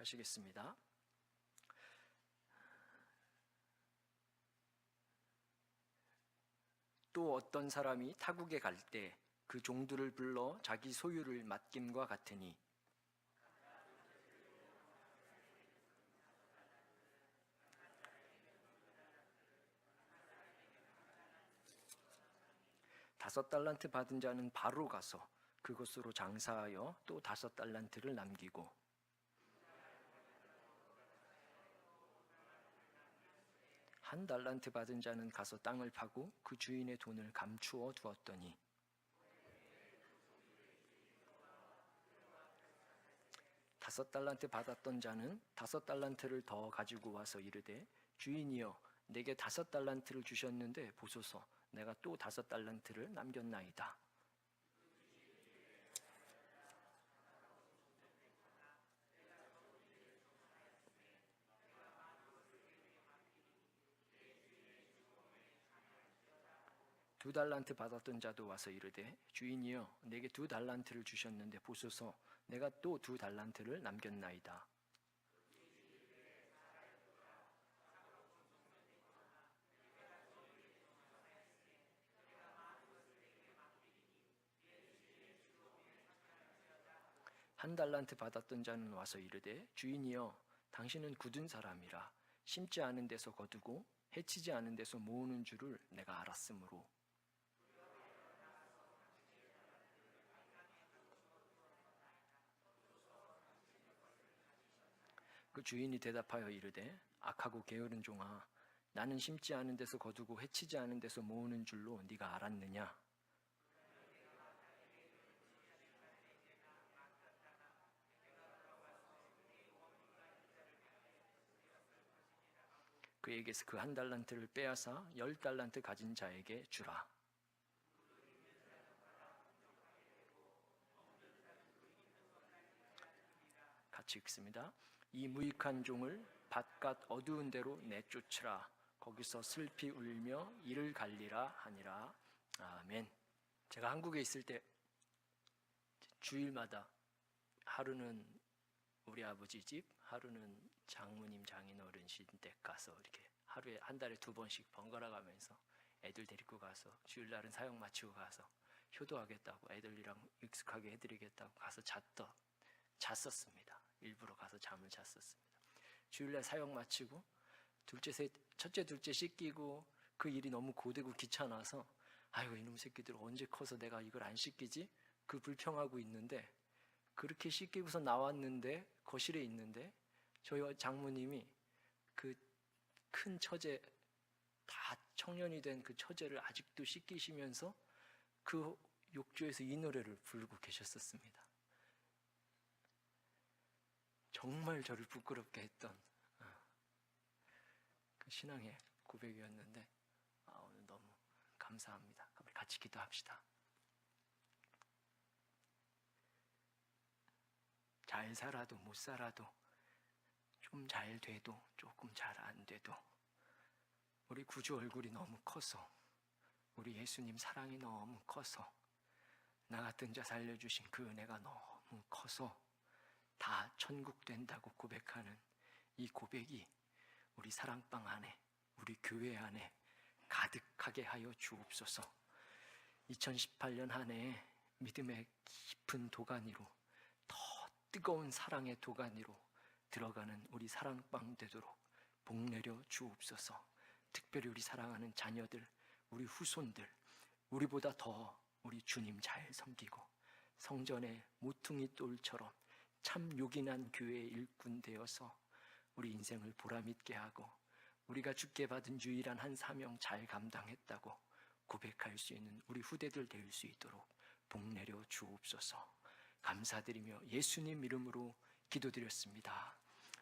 가시겠습니다. 또 어떤 사람이 타국에 갈 때 그 종들을 불러 자기 소유를 맡김과 같으니 다섯 달란트 받은 자는 바로 가서 그것으로 장사하여 또 다섯 달란트를 남기고 한 달란트 받은 자는 가서 땅을 파고 그 주인의 돈을 감추어 두었더니 다섯 달란트 받았던 자는 다섯 달란트를 더 가지고 와서 이르되 주인이여 내게 다섯 달란트를 주셨는데 보소서 내가 또 다섯 달란트를 남겼나이다. 두 달란트 받았던 자도 와서 이르되 주인이여 내게 두 달란트를 주셨는데 보소서 내가 또 두 달란트를 남겼나이다. 한 달란트 받았던 자는 와서 이르되 주인이여 당신은 굳은 사람이라 심지 않은 데서 거두고 해치지 않은 데서 모으는 줄을 내가 알았으므로 그 주인이 대답하여 이르되 악하고 게으른 종아 나는 심지 않은 데서 거두고 해치지 않은 데서 모으는 줄로 네가 알았느냐. 그에게서 그 한 달란트를 빼앗아 열 달란트 가진 자에게 주라. 같이 읽습니다. 이 무익한 종을 바깥 어두운 데로 내쫓으라. 거기서 슬피 울며 이를 갈리라 하니라. 아멘. 제가 한국에 있을 때 주일마다 하루는 우리 아버지 집, 하루는 장모님 장인어른신 댁 가서 이렇게 하루에 한 달에 두 번씩 번갈아 가면서 애들 데리고 가서 주일날은 사역 마치고 가서 효도하겠다고 애들이랑 익숙하게 해드리겠다고 가서 잤었습니다. 일부러 가서 잠을 잤었습니다. 주일날 사역 마치고 첫째 둘째 씻기고 그 일이 너무 고되고 귀찮아서 아이고 이놈 새끼들 언제 커서 내가 이걸 안 씻기지? 그 불평하고 있는데 그렇게 씻기고서 나왔는데 거실에 있는데 저희 장모님이 그 큰 처제 다 청년이 된 그 처제를 아직도 씻기시면서 그 욕조에서 이 노래를 부르고 계셨었습니다. 정말 저를 부끄럽게 했던 그 신앙의 고백이었는데 오늘 너무 감사합니다. 우리 같이 기도합시다. 잘 살아도 못 살아도 좀 잘 돼도 조금 잘 안 돼도 우리 구주 얼굴이 너무 커서 우리 예수님 사랑이 너무 커서 나 같은 자 살려주신 그 은혜가 너무 커서 다 천국 된다고 고백하는 이 고백이 우리 사랑방 안에 우리 교회 안에 가득하게 하여 주옵소서. 2018년 한 해에 믿음의 깊은 도가니로 더 뜨거운 사랑의 도가니로 들어가는 우리 사랑방 되도록 복 내려 주옵소서. 특별히 우리 사랑하는 자녀들, 우리 후손들, 우리보다 더 우리 주님 잘 섬기고 성전의 모퉁이 돌처럼 참 요긴한 교회의 일꾼 되어서 우리 인생을 보람있게 하고 우리가 주께 받은 유일한 한 사명 잘 감당했다고 고백할 수 있는 우리 후대들 될 수 있도록 복 내려 주옵소서. 감사드리며 예수님 이름으로 기도드렸습니다.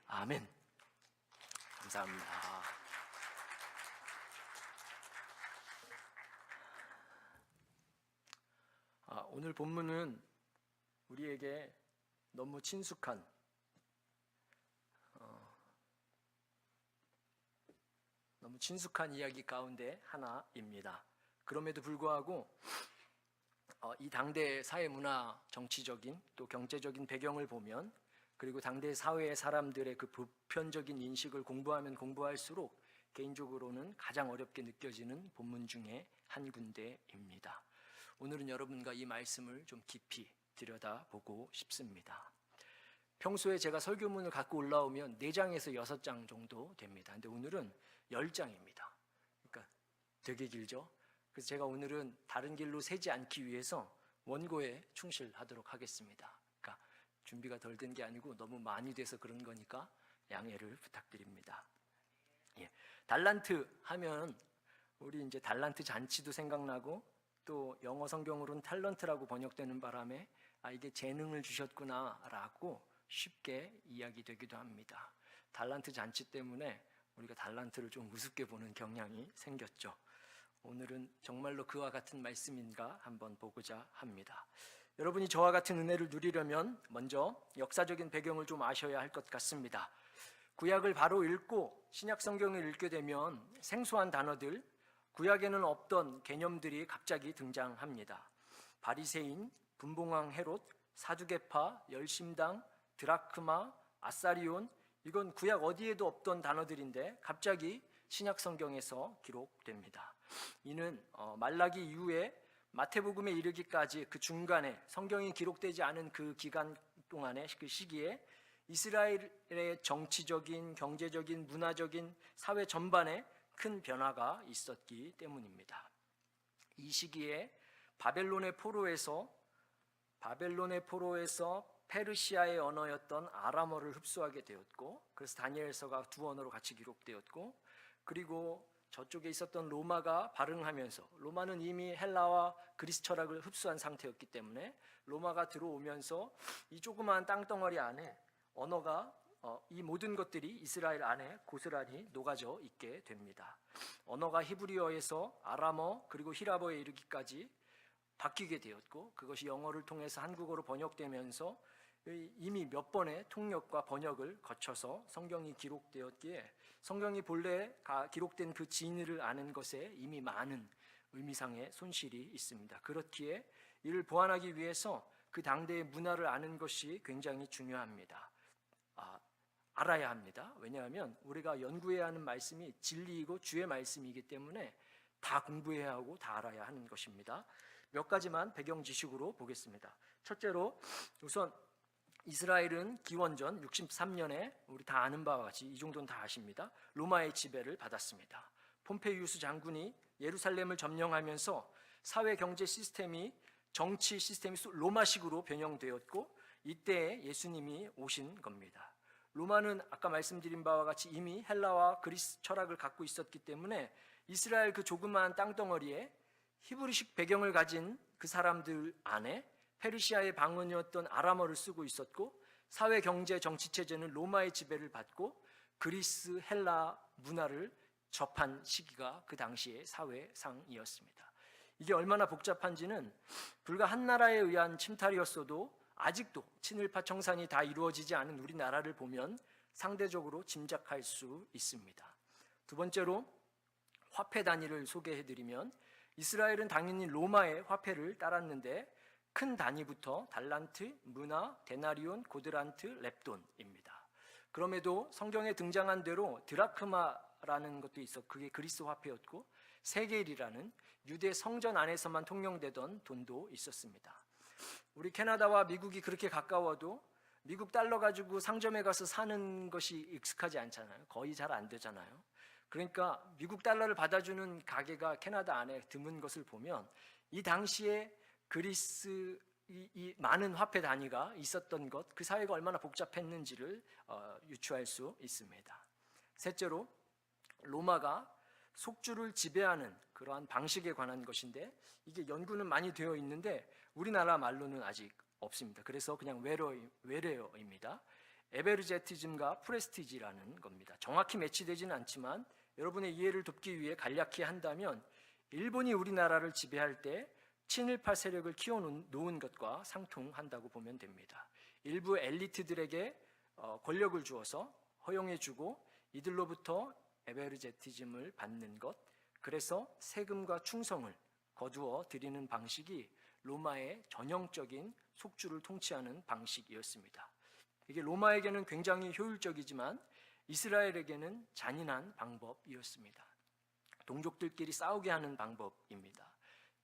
아멘. 감사합니다. 오늘 본문은 우리에게 너무 친숙한 이야기 가운데 하나입니다. 그럼에도 불구하고 이 당대의 사회 문화 정치적인 또 경제적인 배경을 보면 그리고 당대 사회의 사람들의 그 보편적인 인식을 공부하면 공부할수록 개인적으로는 가장 어렵게 느껴지는 본문 중에 한 군데입니다. 오늘은 여러분과 이 말씀을 좀 깊이 들여다보고 싶습니다. 평소에 제가 설교문을 갖고 올라오면 4장에서 6장 정도 됩니다. 근데 오늘은 10장입니다. 그러니까 되게 길죠? 그래서 제가 오늘은 다른 길로 새지 않기 위해서 원고에 충실하도록 하겠습니다. 그러니까 준비가 덜 된 게 아니고 너무 많이 돼서 그런 거니까 양해를 부탁드립니다. 예. 달란트 하면 우리 이제 달란트 잔치도 생각나고 또 영어 성경으로는 탤런트라고 번역되는 바람에 이게 재능을 주셨구나라고 쉽게 이야기되기도 합니다. 달란트 잔치 때문에 우리가 달란트를 좀 우습게 보는 경향이 생겼죠. 오늘은 정말로 그와 같은 말씀인가 한번 보고자 합니다. 여러분이 저와 같은 은혜를 누리려면 먼저 역사적인 배경을 좀 아셔야 할 것 같습니다. 구약을 바로 읽고 신약 성경을 읽게 되면 생소한 단어들, 구약에는 없던 개념들이 갑자기 등장합니다. 바리새인, 분봉왕 헤롯, 사두개파, 열심당, 드라크마, 아사리온, 이건 구약 어디에도 없던 단어들인데 갑자기 신약 성경에서 기록됩니다. 이는 말라기 이후에 마태복음에 이르기까지 그 중간에 성경이 기록되지 않은 그 기간 동안의 그 시기에 이스라엘의 정치적인, 경제적인, 문화적인, 사회 전반에 큰 변화가 있었기 때문입니다. 이 시기에 바벨론의 포로에서 페르시아의 언어였던 아람어를 흡수하게 되었고, 그래서 다니엘서가 2 언어로 같이 기록되었고, 그리고 저쪽에 있었던 로마가 발흥하면서, 로마는 이미 헬라와 그리스 철학을 흡수한 상태였기 때문에 로마가 들어오면서 이 조그마한 땅덩어리 안에 언어가 이 모든 것들이 이스라엘 안에 고스란히 녹아져 있게 됩니다. 언어가 히브리어에서 아람어 그리고 히라버에 이르기까지 바뀌게 되었고, 그것이 영어를 통해서 한국어로 번역되면서 이미 몇 번의 통역과 번역을 거쳐서 성경이 기록되었기에 성경이 본래 기록된 그 진위를 아는 것에 이미 많은 의미상의 손실이 있습니다. 그렇기에 이를 보완하기 위해서 그 당대의 문화를 아는 것이 굉장히 중요합니다. 알아야 합니다. 왜냐하면 우리가 연구해야 하는 말씀이 진리이고 주의 말씀이기 때문에 다 공부해야 하고 다 알아야 하는 것입니다. 몇 가지만 배경 지식으로 보겠습니다. 첫째로 우선 이스라엘은 기원전 63년에 우리 다 아는 바와 같이, 이 정도는 다 아십니다, 로마의 지배를 받았습니다. 폼페이우스 장군이 예루살렘을 점령하면서 사회 경제 시스템이, 정치 시스템이 로마식으로 변형되었고, 이때 예수님이 오신 겁니다. 로마는 아까 말씀드린 바와 같이 이미 헬라와 그리스 철학을 갖고 있었기 때문에 이스라엘 그 조그마한 땅덩어리에 히브리식 배경을 가진 그 사람들 안에 페르시아의 방언이었던 아람어를 쓰고 있었고, 사회, 경제, 정치 체제는 로마의 지배를 받고 그리스, 헬라 문화를 접한 시기가 그 당시의 사회상이었습니다. 이게 얼마나 복잡한지는 불과 한 나라에 의한 침탈이었어도 아직도 친일파 청산이 다 이루어지지 않은 우리나라를 보면 상대적으로 짐작할 수 있습니다. 두 번째로 화폐 단위를 소개해드리면, 이스라엘은 당연히 로마의 화폐를 따랐는데 큰 단위부터 달란트, 문화, 데나리온, 고드란트, 렙돈입니다. 그럼에도 성경에 등장한 대로 드라크마라는 것도 있어, 그게 그리스 화폐였고, 세겔이라는 유대 성전 안에서만 통용되던 돈도 있었습니다. 우리 캐나다와 미국이 그렇게 가까워도 미국 달러 가지고 상점에 가서 사는 것이 익숙하지 않잖아요. 거의 잘 안 되잖아요. 그러니까 미국 달러를 받아주는 가게가 캐나다 안에 드문 것을 보면 이 당시에 그리스 이 많은 화폐 단위가 있었던 것, 그 사회가 얼마나 복잡했는지를 유추할 수 있습니다. 셋째로 로마가 속주를 지배하는 그러한 방식에 관한 것인데, 이게 연구는 많이 되어 있는데 우리나라 말로는 아직 없습니다. 그래서 그냥 외래어입니다. 에베르제티즘과 프레스티지라는 겁니다. 정확히 매치되지는 않지만 여러분의 이해를 돕기 위해 간략히 한다면, 일본이 우리나라를 지배할 때 친일파 세력을 키워놓은 것과 상통한다고 보면 됩니다. 일부 엘리트들에게 권력을 주어서 허용해주고 이들로부터 에베르제티즘을 받는 것, 그래서 세금과 충성을 거두어 드리는 방식이 로마의 전형적인 속주를 통치하는 방식이었습니다. 이게 로마에게는 굉장히 효율적이지만 이스라엘에게는 잔인한 방법이었습니다. 동족들끼리 싸우게 하는 방법입니다.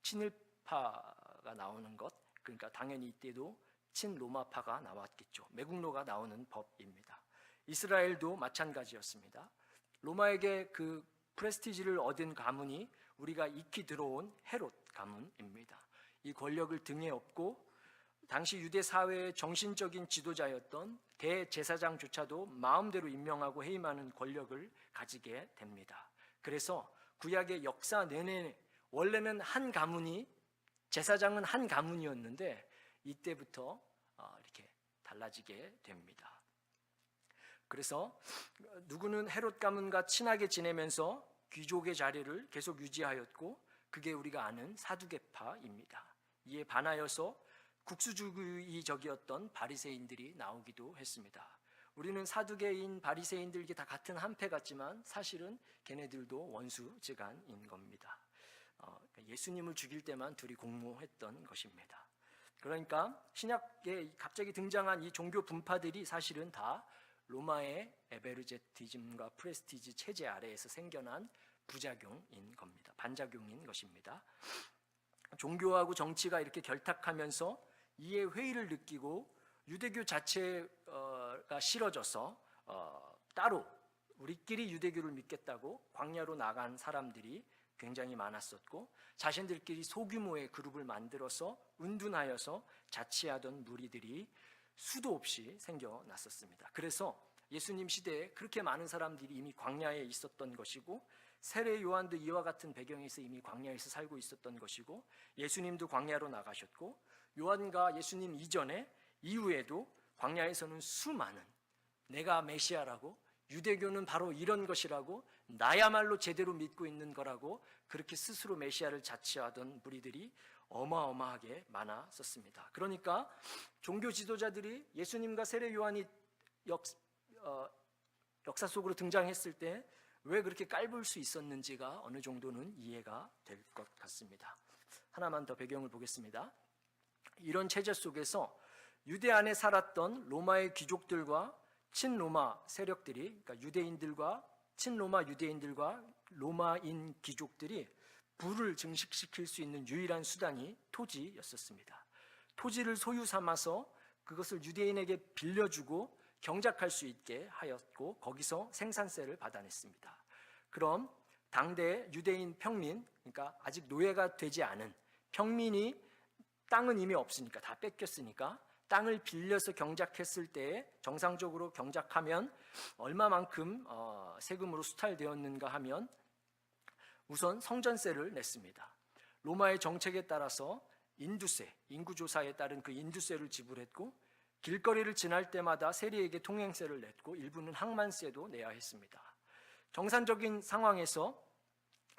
친일파가 나오는 것, 그러니까 당연히 이때도 친로마파가 나왔겠죠. 매국노가 나오는 법입니다. 이스라엘도 마찬가지였습니다. 로마에게 그 프레스티지를 얻은 가문이 우리가 익히 들어온 헤롯 가문입니다. 이 권력을 등에 업고 당시 유대 사회의 정신적인 지도자였던 대제사장조차도 마음대로 임명하고 해임하는 권력을 가지게 됩니다. 그래서 구약의 역사 내내 원래는 한 가문이, 제사장은 한 가문이었는데 이때부터 이렇게 달라지게 됩니다. 그래서 누구는 헤롯 가문과 친하게 지내면서 귀족의 자리를 계속 유지하였고, 그게 우리가 아는 사두개파입니다. 이에 반하여서 국수주의적이었던 바리새인들이 나오기도 했습니다. 우리는 사두개인 바리새인들 이게 다 같은 한패 같지만 사실은 걔네들도 원수지간인 겁니다. 예수님을 죽일 때만 둘이 공모했던 것입니다. 그러니까 신약에 갑자기 등장한 이 종교 분파들이 사실은 다 로마의 에베르제티즘과 프레스티지 체제 아래에서 생겨난 부작용인 겁니다. 반작용인 것입니다. 종교하고 정치가 이렇게 결탁하면서 이에 회의를 느끼고 유대교 자체가 싫어져서 따로 우리끼리 유대교를 믿겠다고 광야로 나간 사람들이 굉장히 많았었고, 자신들끼리 소규모의 그룹을 만들어서 은둔하여서 자치하던 무리들이 수도 없이 생겨났었습니다. 그래서 예수님 시대에 그렇게 많은 사람들이 이미 광야에 있었던 것이고, 세례 요한도 이와 같은 배경에서 이미 광야에서 살고 있었던 것이고, 예수님도 광야로 나가셨고, 요한과 예수님 이전에 이후에도 광야에서는 수많은 내가 메시아라고, 유대교는 바로 이런 것이라고, 나야말로 제대로 믿고 있는 거라고 그렇게 스스로 메시아를 자처하던 무리들이 어마어마하게 많았었습니다. 그러니까 종교 지도자들이 예수님과 세례 요한이 역사 속으로 등장했을 때 왜 그렇게 깔볼 수 있었는지가 어느 정도는 이해가 될 것 같습니다. 하나만 더 배경을 보겠습니다. 이런 체제 속에서 유대 안에 살았던 로마의 귀족들과 친로마 세력들이, 그러니까 유대인들과 친로마 유대인들과 로마인 귀족들이 부를 증식시킬 수 있는 유일한 수단이 토지였었습니다. 토지를 소유 삼아서 그것을 유대인에게 빌려주고 경작할 수 있게 하였고, 거기서 생산세를 받아냈습니다. 그럼 당대 유대인 평민, 그러니까 아직 노예가 되지 않은 평민이 땅은 이미 없으니까, 다 뺏겼으니까 땅을 빌려서 경작했을 때 정상적으로 경작하면 얼마만큼 세금으로 수탈되었는가 하면 우선 성전세를 냈습니다. 로마의 정책에 따라서 인두세, 인구조사에 따른 그 인두세를 지불했고, 길거리를 지날 때마다 세리에게 통행세를 냈고, 일부는 항만세도 내야 했습니다. 정상적인 상황에서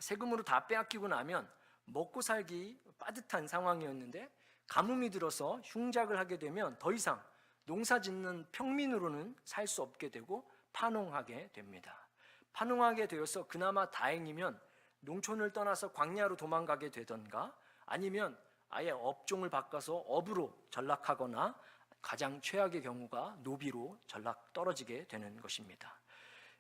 세금으로 다 빼앗기고 나면 먹고 살기 빠듯한 상황이었는데, 가뭄이 들어서 흉작을 하게 되면 더 이상 농사 짓는 평민으로는 살 수 없게 되고 파농하게 됩니다. 파농하게 되어서 그나마 다행이면 농촌을 떠나서 광야로 도망가게 되던가, 아니면 아예 업종을 바꿔서 업으로 전락하거나, 가장 최악의 경우가 노비로 전락 떨어지게 되는 것입니다.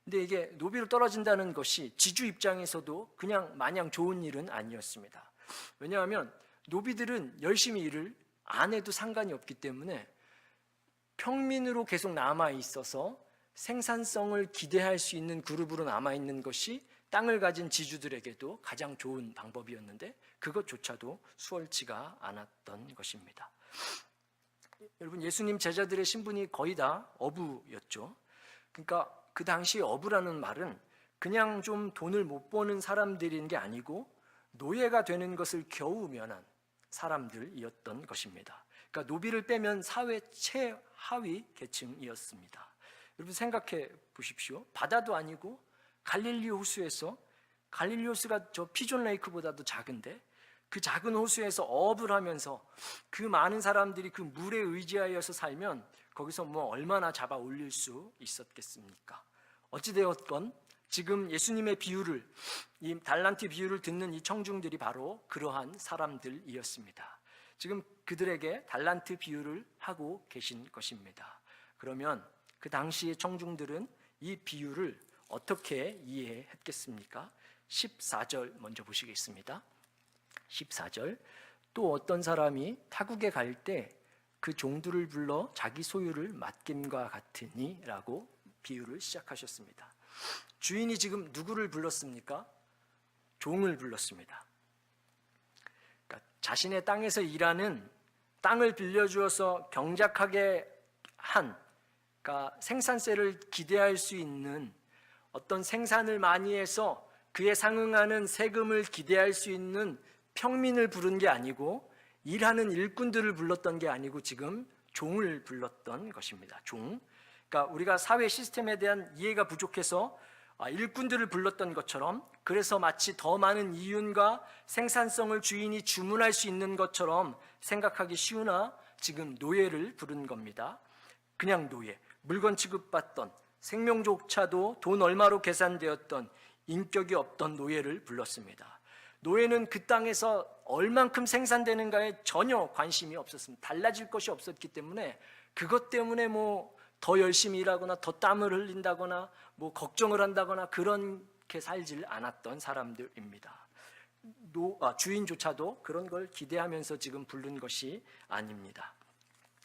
근데 이게 노비로 떨어진다는 것이 지주 입장에서도 그냥 마냥 좋은 일은 아니었습니다. 왜냐하면 노비들은 열심히 일을 안 해도 상관이 없기 때문에 평민으로 계속 남아 있어서 생산성을 기대할 수 있는 그룹으로 남아 있는 것이 땅을 가진 지주들에게도 가장 좋은 방법이었는데, 그것조차도 수월치가 않았던 것입니다. 여러분, 예수님 제자들의 신분이 거의 다 어부였죠. 그러니까 그 당시 어부라는 말은 그냥 좀 돈을 못 버는 사람들인 게 아니고 노예가 되는 것을 겨우 면한 사람들이었던 것입니다. 그러니까 노비를 빼면 사회 최하위 계층이었습니다. 여러분 생각해 보십시오. 바다도 아니고 갈릴리 호수에서, 갈릴리 호수가 저 피존 레이크보다도 작은데 그 작은 호수에서 어업을 하면서 그 많은 사람들이 그 물에 의지하여서 살면 거기서 뭐 얼마나 잡아 올릴 수 있었겠습니까? 어찌되었건 지금 예수님의 비유를, 이 달란트 비유를 듣는 이 청중들이 바로 그러한 사람들이었습니다. 지금 그들에게 달란트 비유를 하고 계신 것입니다. 그러면 그 당시의 청중들은 이 비유를 어떻게 이해했겠습니까? 14절 먼저 보시겠습니다. 14절, 또 어떤 사람이 타국에 갈 때 그 종들을 불러 자기 소유를 맡김과 같으니 라고 비유를 시작하셨습니다. 주인이 지금 누구를 불렀습니까? 종을 불렀습니다. 그러니까 자신의 땅에서 일하는, 땅을 빌려주어서 경작하게 한, 그러니까 생산세를 기대할 수 있는, 어떤 생산을 많이 해서 그에 상응하는 세금을 기대할 수 있는 평민을 부른 게 아니고, 일하는 일꾼들을 불렀던 게 아니고 지금 종을 불렀던 것입니다. 종. 그러니까 우리가 사회 시스템에 대한 이해가 부족해서 일꾼들을 불렀던 것처럼, 그래서 마치 더 많은 이윤과 생산성을 주인이 주문할 수 있는 것처럼 생각하기 쉬우나 지금 노예를 부른 겁니다. 그냥 노예, 물건 취급받던, 생명조차도 돈 얼마로 계산되었던, 인격이 없던 노예를 불렀습니다. 노예는 그 땅에서 얼만큼 생산되는가에 전혀 관심이 없었습니다. 달라질 것이 없었기 때문에 그것 때문에 더 열심히 일하거나 더 땀을 흘린다거나 걱정을 한다거나 그렇게 살질 않았던 사람들입니다. 주인조차도 그런 걸 기대하면서 지금 부른 것이 아닙니다.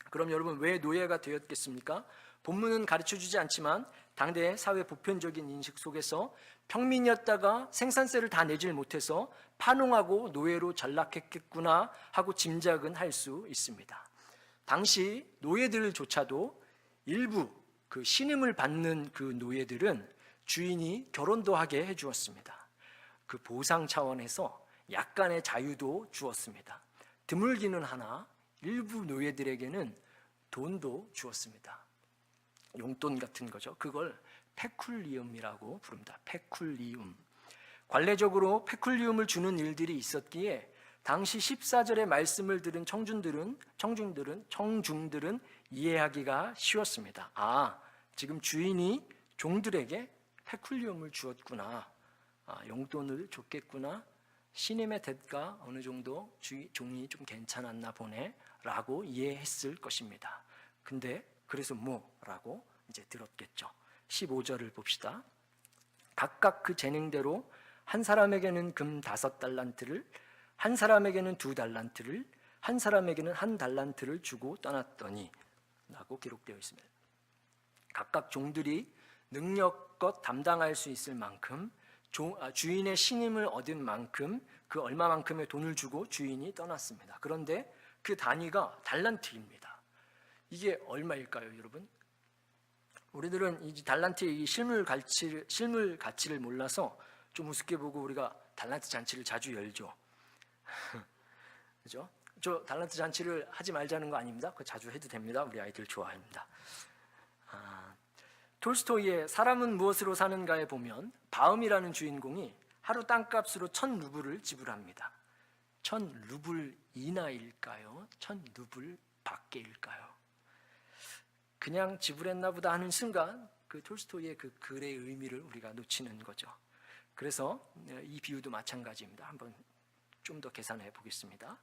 그럼 여러분, 왜 노예가 되었겠습니까? 본문은 가르쳐주지 않지만 당대의 사회 보편적인 인식 속에서 평민이었다가 생산세를 다 내질 못해서 파농하고 노예로 전락했겠구나 하고 짐작은 할 수 있습니다. 당시 노예들조차도 일부 그 신임을 받는 그 노예들은 주인이 결혼도 하게 해주었습니다. 그 보상 차원에서 약간의 자유도 주었습니다. 드물기는 하나 일부 노예들에게는 돈도 주었습니다. 용돈 같은 거죠. 그걸 페쿨리움이라고 부릅니다. 페쿨리움. 관례적으로 페쿨리움을 주는 일들이 있었기에 당시 14절의 말씀을 들은 청중들은 이해하기가 쉬웠습니다. 지금 주인이 종들에게 페쿨리움을 주었구나. 용돈을 줬겠구나. 신임의 대가 어느 정도 종이 좀 괜찮았나 보네 라고 이해했을 것입니다. 근데 그래서 뭐라고 이제 들었겠죠. 15절을 봅시다. 각각 그 재능대로 한 사람에게는 금 5달란트를, 한 사람에게는 2달란트를, 한 사람에게는 1달란트를 주고 떠났더니 라고 기록되어 있습니다. 각각 종들이 능력껏 담당할 수 있을 만큼, 주인의 신임을 얻은 만큼 그 얼마만큼의 돈을 주고 주인이 떠났습니다. 그런데 그 단위가 달란트입니다. 이게 얼마일까요, 여러분? 우리들은 이 달란트의 실물 가치를 몰라서 좀 우습게 보고 우리가 달란트 잔치를 자주 열죠. 그죠? 저 달란트 잔치를 하지 말자는 거 아닙니다. 그거 자주 해도 됩니다. 우리 아이들 좋아합니다. 톨스토이의 사람은 무엇으로 사는가에 보면 바움이라는 주인공이 하루 땅값으로 1000루블을 지불합니다. 1000루블 이나일까요? 1000루블 밖에일까요? 그냥 지불했나 보다 하는 순간 그 톨스토이의 그 글의 의미를 우리가 놓치는 거죠. 그래서 이 비유도 마찬가지입니다. 한번 좀 더 계산해 보겠습니다.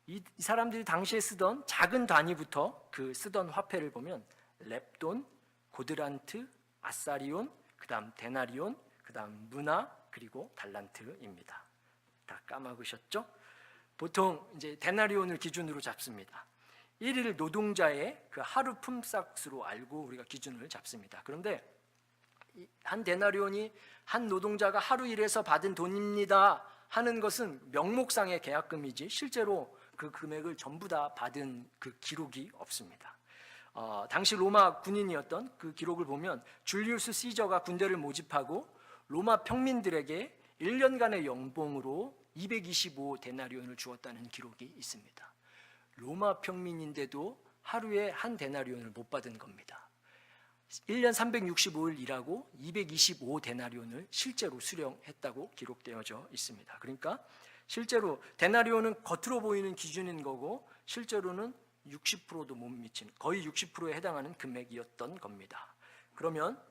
이 사람들이 당시에 쓰던 작은 단위부터 그 쓰던 화폐를 보면 렙돈, 고드란트, 아사리온, 그 다음 데나리온, 그 다음 문화, 그리고 달란트입니다. 다 까먹으셨죠? 보통 이제 데나리온을 기준으로 잡습니다. 1일 노동자의 그 하루 품삯으로 알고 우리가 기준을 잡습니다. 그런데 한 데나리온이 한 노동자가 하루 일해서 받은 돈입니다 하는 것은 명목상의 계약금이지 실제로 그 금액을 전부 다 받은 그 기록이 없습니다. 당시 로마 군인이었던 그 기록을 보면 줄리우스 시저가 군대를 모집하고 로마 평민들에게 1년간의 연봉으로 225 데나리온을 주었다는 기록이 있습니다. 로마 평민인데도 하루에 한 데나리온을 못 받은 겁니다. 1년 365일 일하고 225 데나리온을 실제로 수령했다고 기록되어져 있습니다. 그러니까 실제로 데나리온은 겉으로 보이는 기준인 거고 실제로는 60%도 못 미치는, 거의 60%에 해당하는 금액이었던 겁니다. 그러면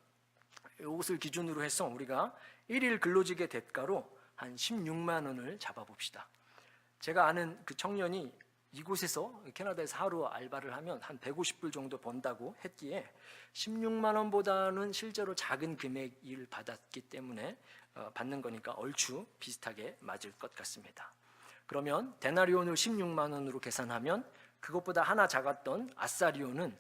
이것을 기준으로 해서 우리가 1일 근로직의 대가로 한 16만 원을 잡아봅시다. 제가 아는 그 청년이 이곳에서 캐나다에서 하루 알바를 하면 한 150불 정도 번다고 했기에 16만 원보다는 실제로 작은 금액을 받았기 때문에 받는 거니까 얼추 비슷하게 맞을 것 같습니다. 그러면 데나리온을 16만 원으로 계산하면 그것보다 하나 작았던 아사리온은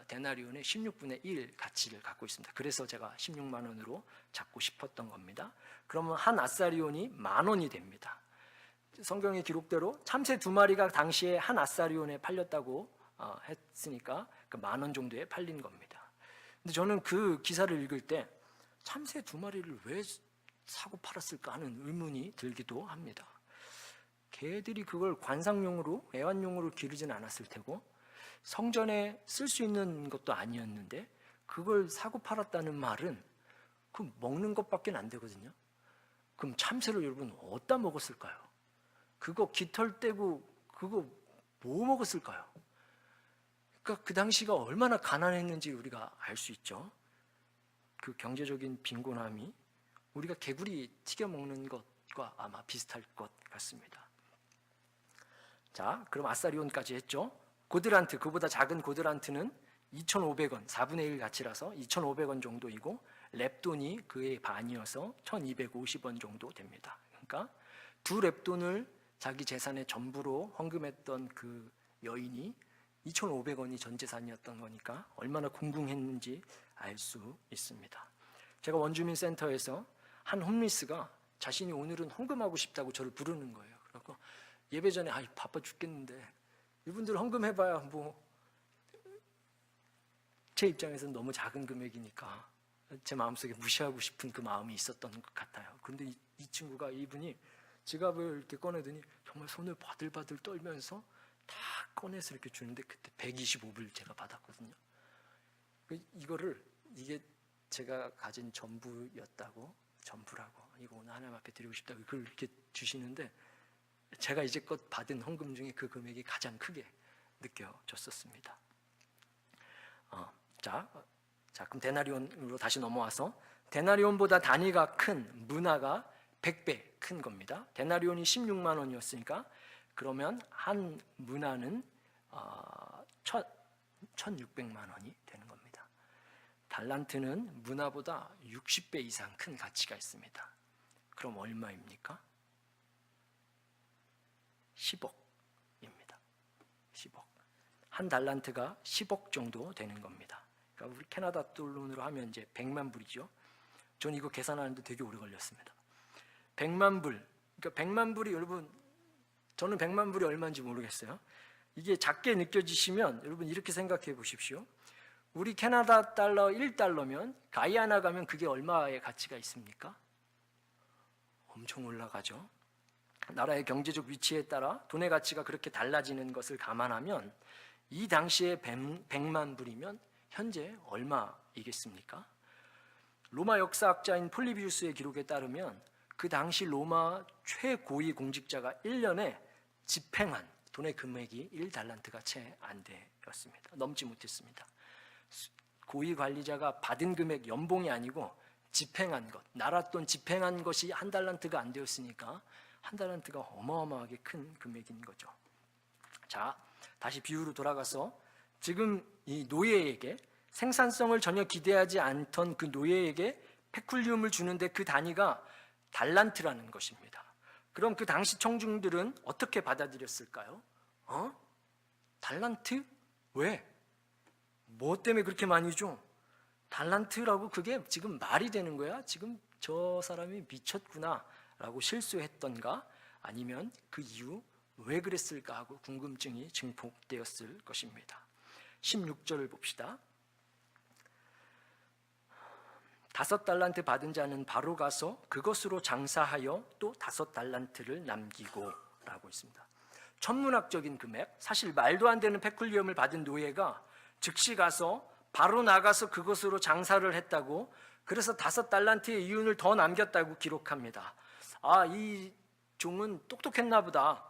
데나리온의 16분의 1 가치를 갖고 있습니다. 그래서 제가 16만 원으로 잡고 싶었던 겁니다. 그러면 한 아사리온이 10,000원이 됩니다. 성경의 기록대로 참새 2마리가 당시에 한 아사리온에 팔렸다고 했으니까 그 10,000원 정도에 팔린 겁니다. 근데 저는 그 기사를 읽을 때 참새 2마리를 왜 사고 팔았을까 하는 의문이 들기도 합니다. 개들이 그걸 관상용으로, 애완용으로 기르진 않았을 테고 성전에 쓸 수 있는 것도 아니었는데 그걸 사고 팔았다는 말은 그 먹는 것밖에 안 되거든요. 그럼 참새를 여러분 어디다 먹었을까요? 그거 깃털 떼고 그거 뭐 먹었을까요? 그러니까 그 당시가 얼마나 가난했는지 우리가 알 수 있죠. 그 경제적인 빈곤함이 우리가 개구리 튀겨 먹는 것과 아마 비슷할 것 같습니다. 자, 그럼 아사리온까지 했죠. 고드란트, 그보다 작은 고드란트는 2,500원, 4분의 1 가치라서 2,500원 정도이고 랩돈이 그의 반이어서 1,250원 정도 됩니다. 그러니까 두 랩돈을 자기 재산의 전부로 헌금했던 그 여인이 2,500원이 전 재산이었던 거니까 얼마나 궁궁했는지 알 수 있습니다. 제가 원주민센터에서 한 홈리스가 자신이 오늘은 헌금하고 싶다고 저를 부르는 거예요. 그래서 예배 전에 바빠 죽겠는데 이분들 헌금해봐야 뭐 제 입장에서는 너무 작은 금액이니까 제 마음속에 무시하고 싶은 그 마음이 있었던 것 같아요. 그런데 이 친구가, 이분이 지갑을 이렇게 꺼내더니 정말 손을 바들바들 떨면서 다 꺼내서 이렇게 주는데 그때 125불 제가 받았거든요. 이게 제가 가진 전부였다고, 전부라고, 이거 오늘 하나님 앞에 드리고 싶다고 그걸 이렇게 주시는데 제가 이제껏 받은 헌금 중에 그 금액이 가장 크게 느껴졌었습니다. 자, 그럼 데나리온으로 다시 넘어와서 데나리온보다 단위가 큰 문화가 100배 큰 겁니다. 데나리온이 16만 원이었으니까 그러면 한 문화는 1,600만 원이 되는 겁니다. 달란트는 문화보다 60배 이상 큰 가치가 있습니다. 그럼 얼마입니까? 10억입니다. 10억. 한 달란트가 10억 정도 되는 겁니다. 그러니까 우리 캐나다 돈으로 하면 이제 100만 불이죠. 전 이거 계산하는데 되게 오래 걸렸습니다. 100만 불. 그러니까 100만 불이 여러분, 저는 100만 불이 얼마인지 모르겠어요. 이게 작게 느껴지시면 여러분 이렇게 생각해 보십시오. 우리 캐나다 달러 1달러면 가이아나 가면 그게 얼마의 가치가 있습니까? 엄청 올라가죠. 나라의 경제적 위치에 따라 돈의 가치가 그렇게 달라지는 것을 감안하면 이 당시에 100만 불이면 현재 얼마이겠습니까? 로마 역사학자인 폴리비우스의 기록에 따르면 그 당시 로마 최고위 공직자가 1년에 집행한 돈의 금액이 1달란트가 채 안 되었습니다. 넘지 못했습니다. 고위 관리자가 받은 금액, 연봉이 아니고 집행한 것, 나라 돈 집행한 것이 한 달란트가 안 되었으니까 한 달란트가 어마어마하게 큰 금액인 거죠. 자, 다시 비유로 돌아가서 지금 이 노예에게, 생산성을 전혀 기대하지 않던 그 노예에게 페쿨리움을 주는데 그 단위가 달란트라는 것입니다. 그럼 그 당시 청중들은 어떻게 받아들였을까요? 달란트? 왜? 뭐 때문에 그렇게 많이 줘? 달란트라고 그게 지금 말이 되는 거야? 지금 저 사람이 미쳤구나 라고 실수했던가? 아니면 그 이유 왜 그랬을까 하고 궁금증이 증폭되었을 것입니다. 16절을 봅시다. 5달란트 받은 자는 바로 가서 그것으로 장사하여 또 5달란트를 남기고 라고 있습니다. 천문학적인 금액, 사실 말도 안 되는 페쿨리움을 받은 노예가 즉시 가서 바로 나가서 그것으로 장사를 했다고, 그래서 5달란트의 이윤을 더 남겼다고 기록합니다. 이 종은 똑똑했나 보다,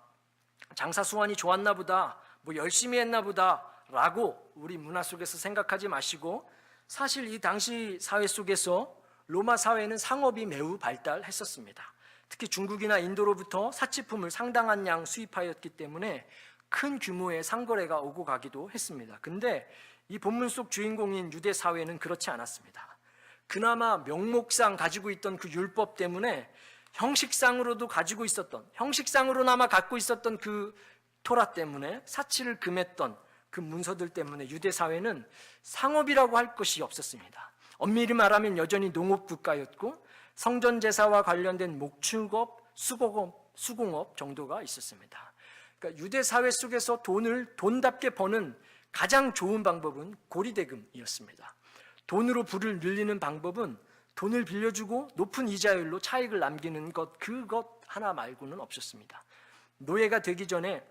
장사 수완이 좋았나 보다, 뭐 열심히 했나 보다 라고 우리 문화 속에서 생각하지 마시고, 사실 이 당시 사회 속에서 로마 사회는 상업이 매우 발달했었습니다. 특히 중국이나 인도로부터 사치품을 상당한 양 수입하였기 때문에 큰 규모의 상거래가 오고 가기도 했습니다. 근데 이 본문 속 주인공인 유대 사회는 그렇지 않았습니다. 그나마 명목상 가지고 있던 그 율법 때문에 형식상으로도 가지고 있었던, 형식상으로나마 갖고 있었던 그 토라 때문에 사치를 금했던 그 문서들 때문에 유대 사회는 상업이라고 할 것이 없었습니다. 엄밀히 말하면 여전히 농업 국가였고 성전 제사와 관련된 목축업, 수공업 정도가 있었습니다. 그러니까 유대 사회 속에서 돈을 돈답게 버는 가장 좋은 방법은 고리대금이었습니다. 돈으로 부를 늘리는 방법은 돈을 빌려주고 높은 이자율로 차익을 남기는 그것 하나 말고는 없었습니다. 노예가 되기 전에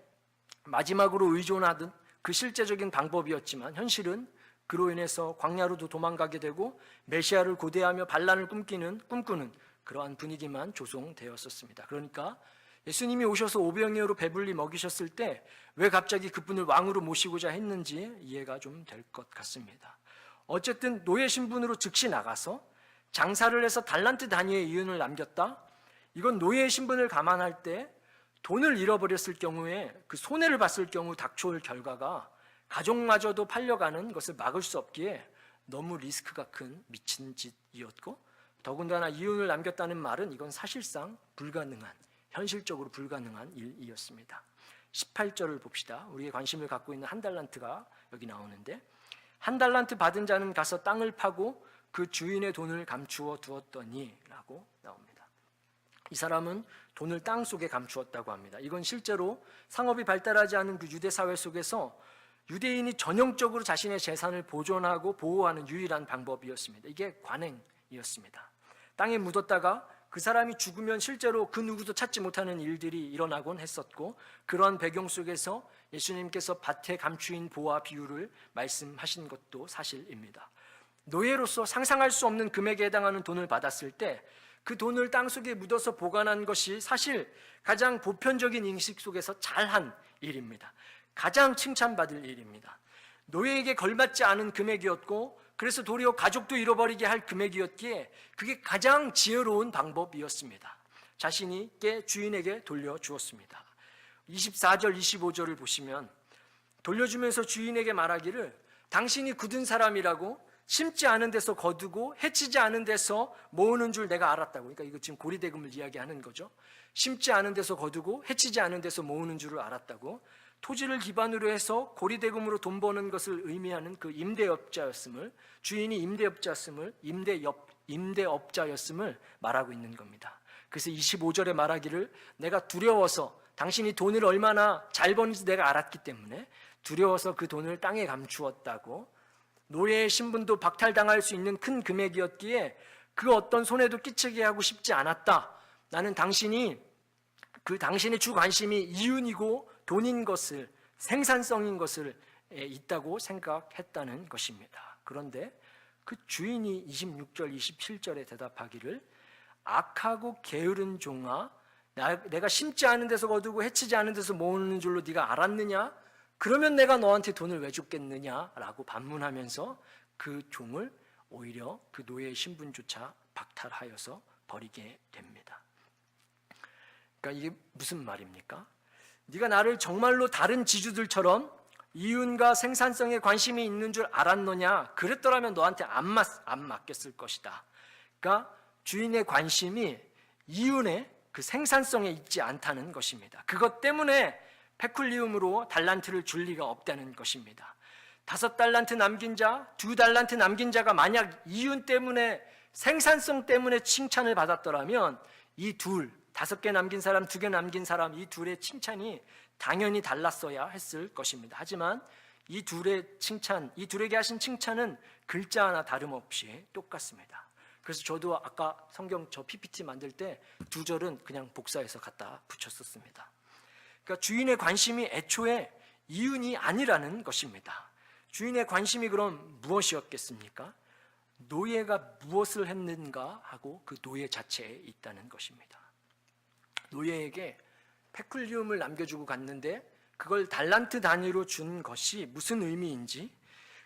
마지막으로 의존하던 그 실제적인 방법이었지만 현실은 그로 인해서 광야로도 도망가게 되고 메시아를 고대하며 반란을 꿈꾸는 그러한 분위기만 조성되었었습니다. 그러니까 예수님이 오셔서 오병이어로 배불리 먹이셨을 때 왜 갑자기 그분을 왕으로 모시고자 했는지 이해가 좀 될 것 같습니다. 어쨌든 노예 신분으로 즉시 나가서 장사를 해서 달란트 단위의 이윤을 남겼다. 이건 노예의 신분을 감안할 때 돈을 잃어버렸을 경우에 그 손해를 봤을 경우 닥쳐올 결과가 가족마저도 팔려가는 것을 막을 수 없기에 너무 리스크가 큰 미친 짓이었고, 더군다나 이윤을 남겼다는 말은 이건 사실상 불가능한, 현실적으로 불가능한 일이었습니다. 18절을 봅시다. 우리의 관심을 갖고 있는 한 달란트가 여기 나오는데, 한 달란트 받은 자는 가서 땅을 파고 그 주인의 돈을 감추어 두었더니 라고 나옵니다. 이 사람은 돈을 땅 속에 감추었다고 합니다. 이건 실제로 상업이 발달하지 않은 그 유대 사회 속에서 유대인이 전형적으로 자신의 재산을 보존하고 보호하는 유일한 방법이었습니다. 이게 관행이었습니다. 땅에 묻었다가 그 사람이 죽으면 실제로 그 누구도 찾지 못하는 일들이 일어나곤 했었고, 그러한 배경 속에서 예수님께서 밭에 감추인 보화 비유를 말씀하신 것도 사실입니다. 노예로서 상상할 수 없는 금액에 해당하는 돈을 받았을 때 그 돈을 땅속에 묻어서 보관한 것이 사실 가장 보편적인 인식 속에서 잘한 일입니다. 가장 칭찬받을 일입니다. 노예에게 걸맞지 않은 금액이었고, 그래서 도리어 가족도 잃어버리게 할 금액이었기에 그게 가장 지혜로운 방법이었습니다. 자신이 주인에게 돌려주었습니다. 24절 25절을 보시면 돌려주면서 주인에게 말하기를 당신이 굳은 사람이라고 심지 않은 데서 거두고 해치지 않은 데서 모으는 줄 내가 알았다고. 그러니까 이거 지금 고리대금을 이야기하는 거죠. 심지 않은 데서 거두고 해치지 않은 데서 모으는 줄을 알았다고. 토지를 기반으로 해서 고리대금으로 돈 버는 것을 의미하는 그 임대업자였음을, 주인이 임대업자였음을 말하고 있는 겁니다. 그래서 25절에 말하기를 내가 두려워서, 당신이 돈을 얼마나 잘 버는지 내가 알았기 때문에 두려워서 그 돈을 땅에 감추었다고. 노예의 신분도 박탈당할 수 있는 큰 금액이었기에 그 어떤 손해도 끼치게 하고 싶지 않았다. 나는 당신의 주 관심이 이윤이고 돈인 것을, 생산성인 것을 있다고 생각했다는 것입니다. 그런데 그 주인이 26절 27절에 대답하기를 악하고 게으른 종아, 내가 심지 않은 데서 거두고 해치지 않은 데서 모으는 줄로 네가 알았느냐? 그러면 내가 너한테 돈을 왜 줬겠느냐라고 반문하면서 그 종을 오히려 그 노예의 신분조차 박탈하여서 버리게 됩니다. 그러니까 이게 무슨 말입니까? 네가 나를 정말로 다른 지주들처럼 이윤과 생산성에 관심이 있는 줄 알았느냐? 그랬더라면 너한테 안 맡겼을 것이다. 그러니까 주인의 관심이 이윤의 그 생산성에 있지 않다는 것입니다. 그것 때문에 페쿨리움으로 달란트를 줄 리가 없다는 것입니다. 5달란트 남긴 자, 2달란트 남긴 자가 만약 이윤 때문에, 생산성 때문에 칭찬을 받았더라면 이 5개 남긴 사람, 2개 남긴 사람, 이 둘의 칭찬이 당연히 달랐어야 했을 것입니다. 하지만 이 둘에게 하신 칭찬은 글자 하나 다름없이 똑같습니다. 그래서 저도 아까 성경 저 PPT 만들 때 2절은 그냥 복사해서 갖다 붙였었습니다. 그러니까 주인의 관심이 애초에 이윤이 아니라는 것입니다. 주인의 관심이 그럼 무엇이었겠습니까? 노예가 무엇을 했는가 하고 그 노예 자체에 있다는 것입니다. 노예에게 페쿨리움을 남겨주고 갔는데 그걸 달란트 단위로 준 것이 무슨 의미인지,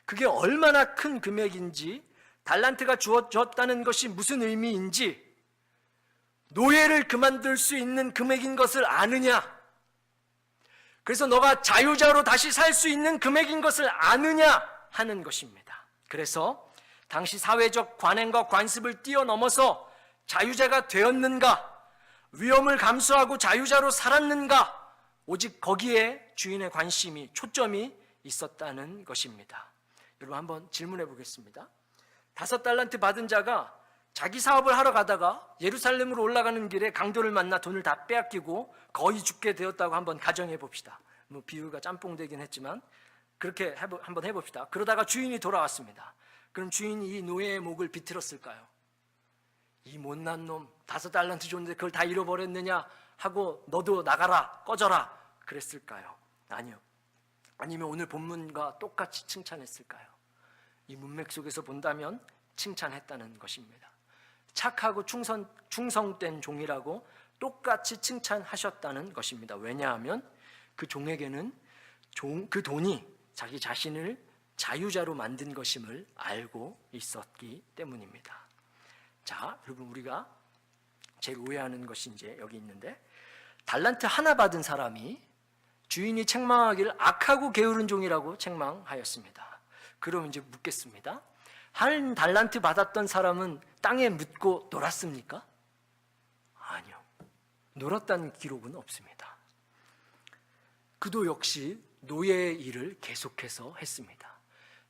그게 얼마나 큰 금액인지, 달란트가 주어졌다는 것이 무슨 의미인지, 노예를 그만둘 수 있는 금액인 것을 아느냐? 그래서 너가 자유자로 다시 살 수 있는 금액인 것을 아느냐 하는 것입니다. 그래서 당시 사회적 관행과 관습을 뛰어넘어서 자유자가 되었는가, 위험을 감수하고 자유자로 살았는가, 오직 거기에 주인의 관심이, 초점이 있었다는 것입니다. 여러분 한번 질문해 보겠습니다. 5달란트 받은 자가 자기 사업을 하러 가다가 예루살렘으로 올라가는 길에 강도를 만나 돈을 다 빼앗기고 거의 죽게 되었다고 한번 가정해 봅시다. 뭐 비유가 짬뽕 되긴 했지만 그렇게 한번 해봅시다. 그러다가 주인이 돌아왔습니다. 그럼 주인이 이 노예의 목을 비틀었을까요? 이 못난 놈 5달란트 줬는데 그걸 다 잃어버렸느냐 하고 너도 나가라, 꺼져라 그랬을까요? 아니요. 아니면 오늘 본문과 똑같이 칭찬했을까요? 이 문맥 속에서 본다면 칭찬했다는 것입니다. 착하고 충성된 종이라고 똑같이 칭찬하셨다는 것입니다. 왜냐하면 그 종에게는 그 돈이 자기 자신을 자유자로 만든 것임을 알고 있었기 때문입니다. 자, 여러분 우리가 제일 오해하는 것이 이제 여기 있는데, 달란트 하나 받은 사람이 주인이 책망하기를 악하고 게으른 종이라고 책망하였습니다. 그럼 이제 묻겠습니다. 한 달란트 받았던 사람은 땅에 묻고 놀았습니까? 아니요. 놀았다는 기록은 없습니다. 그도 역시 노예의 일을 계속해서 했습니다.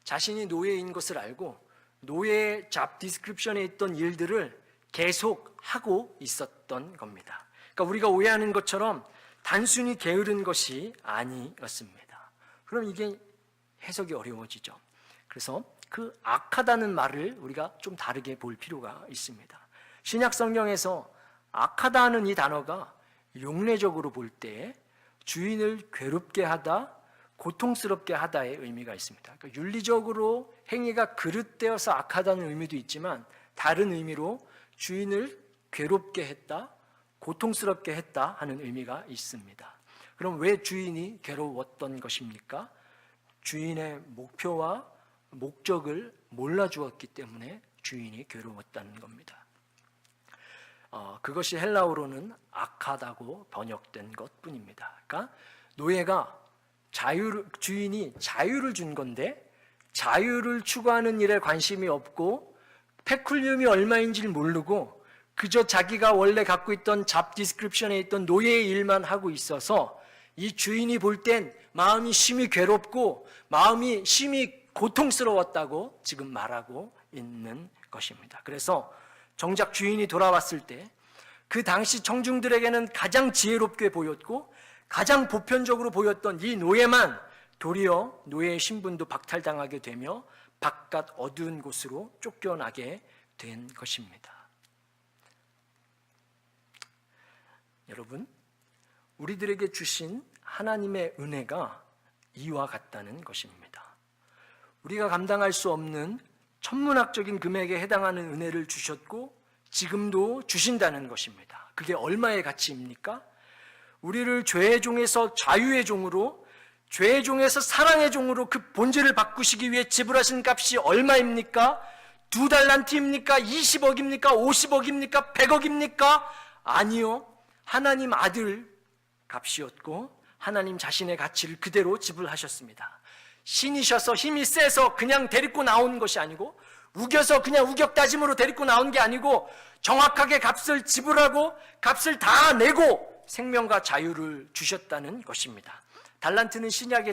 자신이 노예인 것을 알고 노예의 잡 디스크립션에 있던 일들을 계속 하고 있었던 겁니다. 그러니까 우리가 오해하는 것처럼 단순히 게으른 것이 아니었습니다. 그럼 이게 해석이 어려워지죠. 그래서 그 악하다는 말을 우리가 좀 다르게 볼 필요가 있습니다. 신약 성경에서 악하다는 이 단어가 용례적으로 볼 때 주인을 괴롭게 하다, 고통스럽게 하다의 의미가 있습니다. 그러니까 윤리적으로 행위가 그릇되어서 악하다는 의미도 있지만 다른 의미로 주인을 괴롭게 했다, 고통스럽게 했다 하는 의미가 있습니다. 그럼 왜 주인이 괴로웠던 것입니까? 주인의 목표와 목적을 몰라주었기 때문에 주인이 괴로웠다는 겁니다. 그것이 헬라어로는 악하다고 번역된 것뿐입니다. 그러니까 노예가 주인이 자유를 준 건데 자유를 추구하는 일에 관심이 없고 페쿨리움이 얼마인지를 모르고 그저 자기가 원래 갖고 있던 잡 디스크립션에 있던 노예의 일만 하고 있어서 이 주인이 볼 땐 마음이 심히 괴롭고 마음이 심히 고통스러웠다고 지금 말하고 있는 것입니다. 그래서 정작 주인이 돌아왔을 때 그 당시 청중들에게는 가장 지혜롭게 보였고 가장 보편적으로 보였던 이 노예만 도리어 노예의 신분도 박탈당하게 되며 바깥 어두운 곳으로 쫓겨나게 된 것입니다. 여러분, 우리들에게 주신 하나님의 은혜가 이와 같다는 것입니다. 우리가 감당할 수 없는 천문학적인 금액에 해당하는 은혜를 주셨고 지금도 주신다는 것입니다. 그게 얼마의 가치입니까? 우리를 죄의 종에서 자유의 종으로, 죄의 종에서 사랑의 종으로 그 본질을 바꾸시기 위해 지불하신 값이 얼마입니까? 2달란트입니까? 20억입니까? 50억입니까? 100억입니까? 아니요. 하나님 아들 값이었고 하나님 자신의 가치를 그대로 지불하셨습니다. 신이셔서 힘이 세서 그냥 데리고 나온 것이 아니고 우겨서 그냥 우격다짐으로 데리고 나온 게 아니고 정확하게 값을 지불하고 값을 다 내고 생명과 자유를 주셨다는 것입니다. 달란트는 신약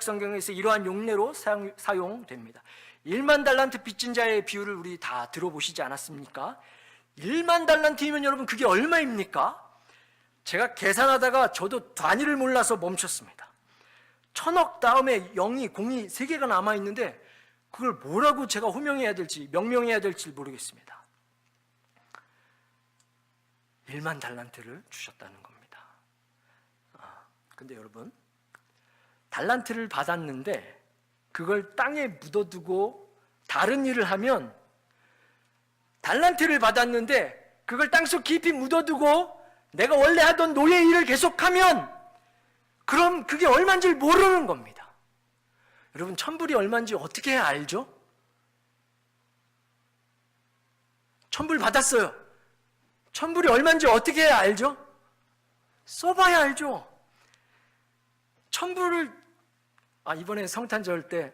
성경에서 이러한 용례로 사용됩니다. 1만 달란트 빚진 자의 비유를 우리 다 들어보시지 않았습니까? 1만 달란트이면 여러분 그게 얼마입니까? 제가 계산하다가 저도 단위를 몰라서 멈췄습니다. 1000억 다음에 0이 0이 3개가 남아있는데 그걸 뭐라고 제가 호명해야 될지 명명해야 될지 모르겠습니다. 1만 달란트를 주셨다는 겁니다. 근데 여러분, 달란트를 받았는데 그걸 땅에 묻어두고 다른 일을 하면, 달란트를 받았는데 그걸 땅속 깊이 묻어두고 내가 원래 하던 노예 일을 계속하면 그럼 그게 얼마인지 모르는 겁니다. 여러분, 천불이 얼마인지 어떻게 해야 알죠? 천불 받았어요. 천불이 얼마인지 어떻게 해야 알죠? 써봐야 알죠. 천불을 이번에 성탄절 때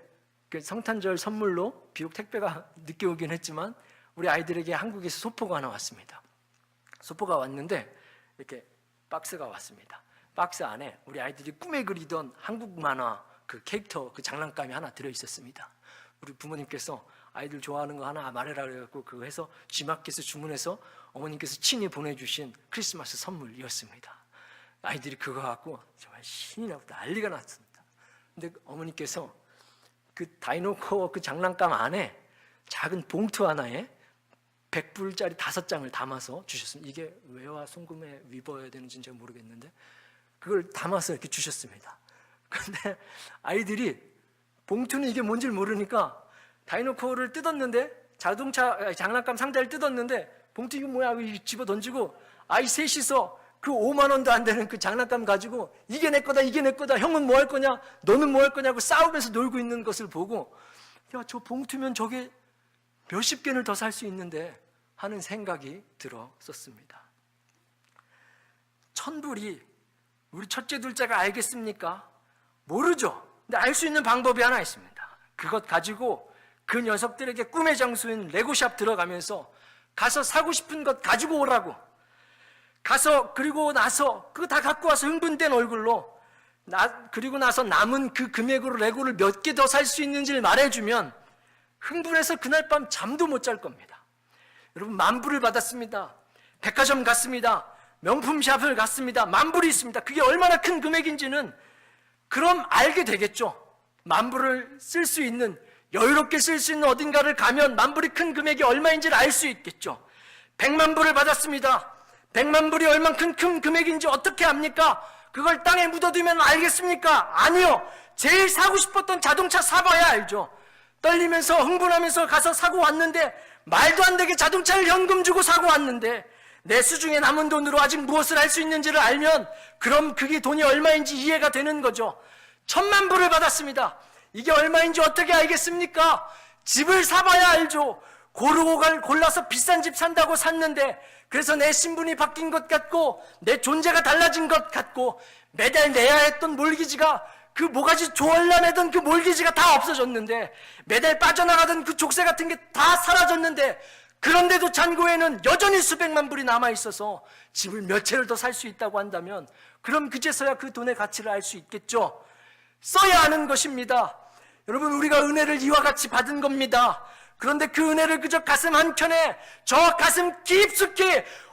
그 성탄절 선물로 비록 택배가 늦게 오긴 했지만 우리 아이들에게 한국에서 소포가 하나 왔습니다. 소포가 왔는데 이렇게 박스가 왔습니다. 박스 안에 우리 아이들이 꿈에 그리던 한국 만화 그 캐릭터 그 장난감이 하나 들어 있었습니다. 우리 부모님께서 아이들 좋아하는 거 하나 말해라 그래갖고 그거 해서 G마켓에서 주문해서 어머님께서 친히 보내주신 크리스마스 선물이었습니다. 아이들이 그거 갖고 정말 신이 나고 난리가 났습니다. 근데 어머니께서 그 다이노코어 그 장난감 안에 작은 봉투 하나에 100불짜리 5장을 담아서 주셨습니다. 이게 외화 송금에 위버해야 되는지는 제가 모르겠는데 그걸 담아서 이렇게 주셨습니다. 근데 아이들이 봉투는 이게 뭔지 모르니까 다이노코어를 뜯었는데 자동차 장난감 상자를 뜯었는데 봉투 이거 뭐야 집어 던지고 아이 셋이서 그 5만 원도 안 되는 그 장난감 가지고 이게 내 거다 이게 내 거다 형은 뭐 할 거냐 너는 뭐 할 거냐고 싸우면서 놀고 있는 것을 보고 야, 저 봉투면 저게 몇십 개를 더 살 수 있는데 하는 생각이 들었었습니다. 천불이 우리 첫째 둘째가 알겠습니까? 모르죠. 근데 알 수 있는 방법이 하나 있습니다. 그것 가지고 그 녀석들에게 꿈의 장소인 레고샵 들어가면서 가서 사고 싶은 것 가지고 오라고 가서 그리고 나서 그거 다 갖고 와서 흥분된 얼굴로 그리고 나서 남은 그 금액으로 레고를 몇 개 더 살 수 있는지를 말해주면 흥분해서 그날 밤 잠도 못 잘 겁니다. 여러분 만불을 받았습니다. 백화점 갔습니다. 명품샵을 갔습니다. 만불이 있습니다. 그게 얼마나 큰 금액인지는 그럼 알게 되겠죠. 만불을 쓸 수 있는 여유롭게 쓸 수 있는 어딘가를 가면 만불이 큰 금액이 얼마인지를 알 수 있겠죠. 100만 불을 받았습니다. 100만 불이 얼만큼 큰 금액인지 어떻게 압니까? 그걸 땅에 묻어두면 알겠습니까? 아니요. 제일 사고 싶었던 자동차 사봐야 알죠. 떨리면서 흥분하면서 가서 사고 왔는데 말도 안 되게 자동차를 현금 주고 사고 왔는데 내 수중에 남은 돈으로 아직 무엇을 할 수 있는지를 알면 그럼 그게 돈이 얼마인지 이해가 되는 거죠. 1000만 불을 받았습니다. 이게 얼마인지 어떻게 알겠습니까? 집을 사봐야 알죠. 고르고 골라서 비싼 집 산다고 샀는데 그래서 내 신분이 바뀐 것 같고 내 존재가 달라진 것 같고 매달 내야 했던 몰기지가 그 모가지 조얼라내던 그 몰기지가 다 없어졌는데 매달 빠져나가던 그 족쇄 같은 게 다 사라졌는데 그런데도 잔고에는 여전히 수백만 불이 남아있어서 집을 몇 채를 더 살 수 있다고 한다면 그럼 그제서야 그 돈의 가치를 알 수 있겠죠. 써야 하는 것입니다. 여러분 우리가 은혜를 이와 같이 받은 겁니다. 그런데 그 은혜를 그저 가슴 한켠에 저 가슴 깊숙이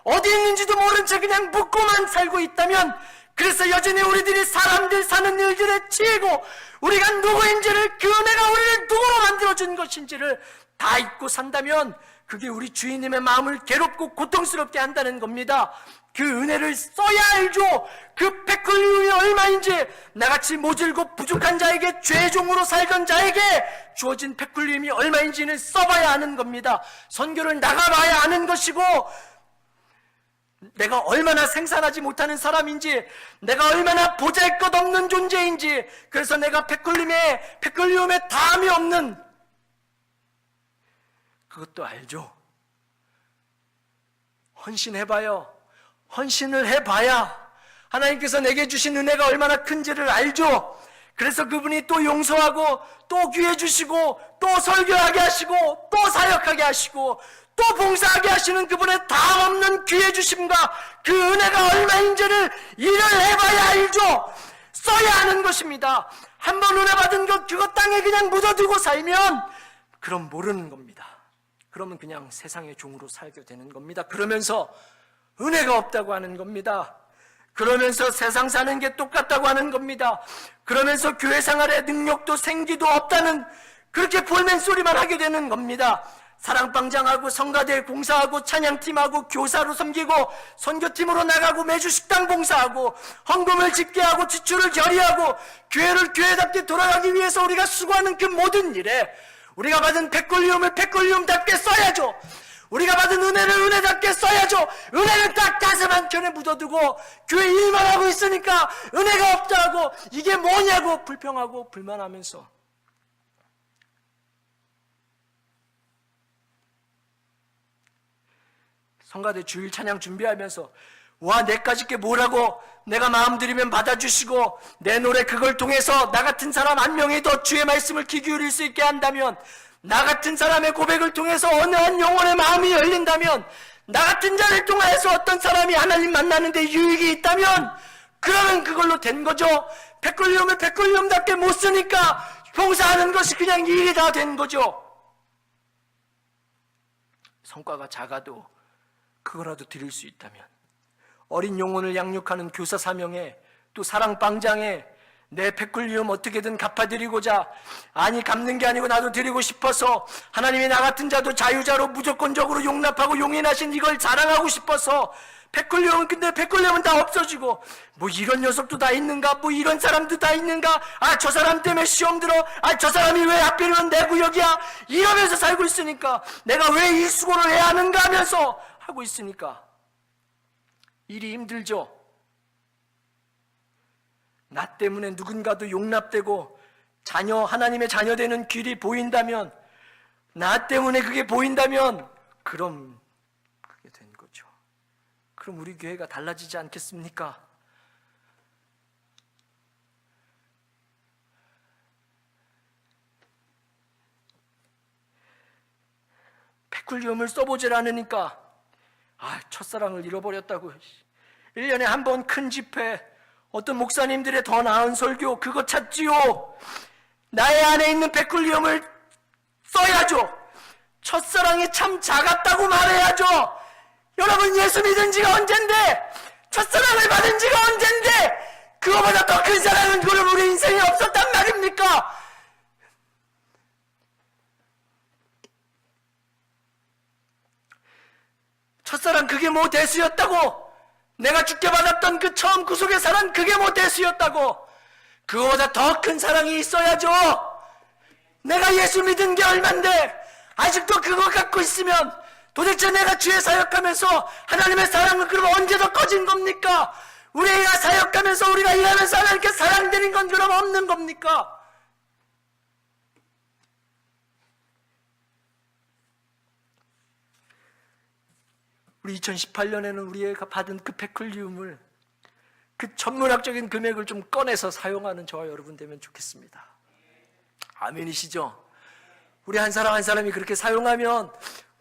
어디 있는지도 모른 채 그냥 묻고만 살고 있다면 그래서 여전히 우리들이 사람들 사는 일들에 치이고 우리가 누구인지를 그 은혜가 우리를 누구로 만들어준 것인지를 다 잊고 산다면 그게 우리 주인님의 마음을 괴롭고 고통스럽게 한다는 겁니다. 그 은혜를 써야 알죠. 그 백불이 얼마인지 나같이 모질고 부족한 자에게 죄종으로 살던 자에게 주어진 백불림이 얼마인지는 써봐야 하는 겁니다. 선교를 나가봐야 하는 것이고 내가 얼마나 생산하지 못하는 사람인지 내가 얼마나 보잘것없는 존재인지 그래서 내가 백불림에 다함이 없는 그것도 알죠. 헌신해봐요. 헌신을 해봐야 하나님께서 내게 주신 은혜가 얼마나 큰지를 알죠. 그래서 그분이 또 용서하고 또 기회 주시고 또 설교하게 하시고 또 사역하게 하시고 또 봉사하게 하시는 그분의 다음 없는 기회 주심과 그 은혜가 얼마인지를 일을 해봐야 알죠. 써야 하는 것입니다. 한 번 은혜 받은 것 그거 땅에 그냥 묻어두고 살면 그럼 모르는 겁니다. 그러면 그냥 세상의 종으로 살게 되는 겁니다. 그러면서 은혜가 없다고 하는 겁니다. 그러면서 세상 사는 게 똑같다고 하는 겁니다. 그러면서 교회 생활에 능력도 생기도 없다는 그렇게 볼멘 소리만 하게 되는 겁니다. 사랑방장하고 성가대 공사하고 찬양팀하고 교사로 섬기고 선교팀으로 나가고 매주 식당 봉사하고 헌금을 집계하고 지출을 결의하고 교회를 교회답게 돌아가기 위해서 우리가 수고하는 그 모든 일에 우리가 받은 백골리움을 백골리움답게 써야죠. 우리가 받은 은혜를 은혜답게 써야죠. 은혜는 딱 가슴 한켠에 묻어두고 교회 일만 하고 있으니까 은혜가 없다 하고 이게 뭐냐고 불평하고 불만하면서 성가대 주일 찬양 준비하면서 와, 내까짓 게 뭐라고, 내가 마음들이면 받아주시고 내 노래 그걸 통해서 나 같은 사람 한 명이 더 주의 말씀을 귀 기울일 수 있게 한다면, 나 같은 사람의 고백을 통해서 어느 한 영혼의 마음이 열린다면, 나 같은 자를 통해서 어떤 사람이 하나님 만나는데 유익이 있다면, 그러면 그걸로 된 거죠. 백골리움을 백골리움답게 못 쓰니까 봉사하는 것이 그냥 일이 다 된 거죠. 성과가 작아도 그거라도 드릴 수 있다면, 어린 영혼을 양육하는 교사 사명에, 또 사랑방장에 내 백골리움 어떻게든 갚아드리고자, 아니 갚는 게 아니고 나도 드리고 싶어서, 하나님이 나 같은 자도 자유자로 무조건적으로 용납하고 용인하신 이걸 자랑하고 싶어서, 백골리움은, 근데 백골리움은 다 없어지고, 뭐 이런 녀석도 다 있는가, 뭐 이런 사람도 다 있는가, 아 저 사람 때문에 시험 들어, 아 저 사람이 왜 하필이면 내 구역이야, 이러면서 살고 있으니까, 내가 왜 이 수고를 해야 하는가 하면서 하고 있으니까 일이 힘들죠. 나 때문에 누군가도 용납되고 자녀, 하나님의 자녀 되는 길이 보인다면, 나 때문에 그게 보인다면, 그럼 그게 된 거죠. 그럼 우리 교회가 달라지지 않겠습니까? 백골리움을 써보질 않으니까, 아, 첫사랑을 잃어버렸다고, 1년에 한 번 큰 집회, 어떤 목사님들의 더 나은 설교, 그거 찾지요. 나의 안에 있는 백골리움을 써야죠. 첫사랑이 참 작았다고 말해야죠. 여러분, 예수 믿은 지가 언젠데, 첫사랑을 받은 지가 언젠데, 그거보다 더 큰 사랑은 그럼 우리 인생에 없었단 말입니까? 첫사랑 그게 뭐 대수였다고? 내가 죽게 받았던 그 처음 구속의 사랑 그게 뭐 대수였다고? 그거보다 더 큰 사랑이 있어야죠. 내가 예수 믿은 게 얼만데 아직도 그거 갖고 있으면 도대체 내가 주의 사역하면서 하나님의 사랑은 그럼 언제 더 커진 겁니까? 우리가 사역하면서 우리가 일하면서 하나님께 사랑드린 건 그럼 없는 겁니까? 우리 2018년에는 우리가 받은 그 백골리움을, 그 천문학적인 금액을 좀 꺼내서 사용하는 저와 여러분 되면 좋겠습니다. 아멘이시죠? 우리 한 사람 한 사람이 그렇게 사용하면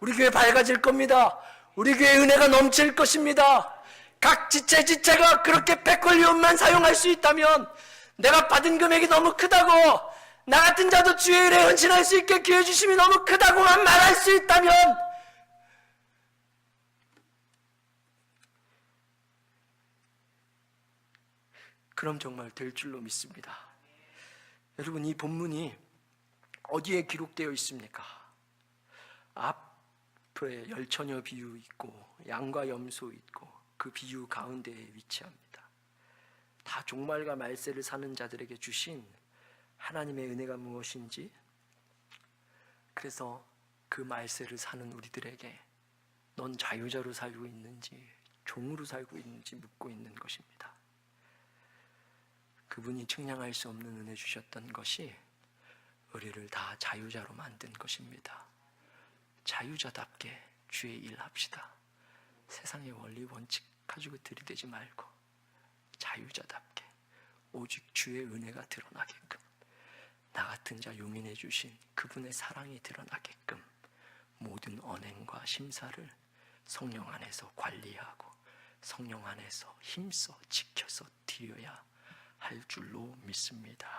우리 교회 밝아질 겁니다. 우리 교회 은혜가 넘칠 것입니다. 각 지체가 그렇게 백골리움만 사용할 수 있다면, 내가 받은 금액이 너무 크다고, 나 같은 자도 주의 일에 헌신할 수 있게 기회 주심이 너무 크다고만 말할 수 있다면, 그럼 정말 될 줄로 믿습니다. 여러분, 이 본문이 어디에 기록되어 있습니까? 앞에 열처녀 비유 있고 양과 염소 있고 그 비유 가운데에 위치합니다. 다 종말과 말세를 사는 자들에게 주신 하나님의 은혜가 무엇인지, 그래서 그 말세를 사는 우리들에게 넌 자유자로 살고 있는지 종으로 살고 있는지 묻고 있는 것입니다. 그분이 측량할 수 없는 은혜 주셨던 것이 우리를 다 자유자로 만든 것입니다. 자유자답게 주의 일 합시다. 세상의 원리 원칙 가지고 들이대지 말고 자유자답게 오직 주의 은혜가 드러나게끔, 나 같은 자 용인해 주신 그분의 사랑이 드러나게끔 모든 언행과 심사를 성령 안에서 관리하고 성령 안에서 힘써 지켜서 드려야 할 줄로 믿습니다.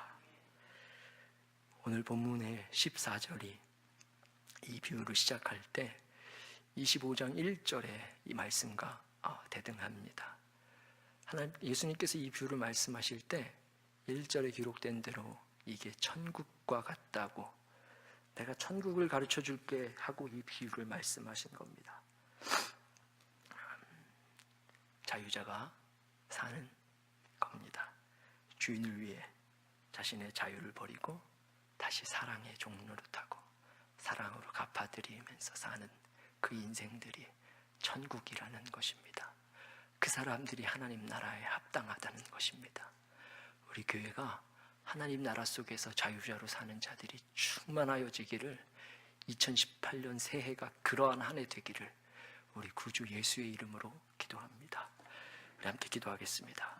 오늘 본문의 14절이 이 비유를 시작할 때 25장 1절에 이 말씀과 대등합니다. 예수님께서 이 비유를 말씀하실 때 1절에 기록된 대로 이게 천국과 같다고, 내가 천국을 가르쳐 줄게 하고 이 비유를 말씀하신 겁니다. 자유자가 사는 겁니다. 주인을 위해 자신의 자유를 버리고 다시 사랑의 종로를 타고 사랑으로 갚아드리면서 사는 그 인생들이 천국이라는 것입니다. 그 사람들이 하나님 나라에 합당하다는 것입니다. 우리 교회가 하나님 나라 속에서 자유자로 사는 자들이 충만하여지기를, 2018년 새해가 그러한 한 해 되기를 우리 구주 예수의 이름으로 기도합니다. 우리 함께 기도하겠습니다.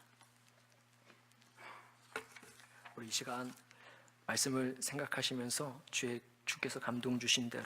우리 이 시간 말씀을 생각하시면서 주께서 감동 주신 대로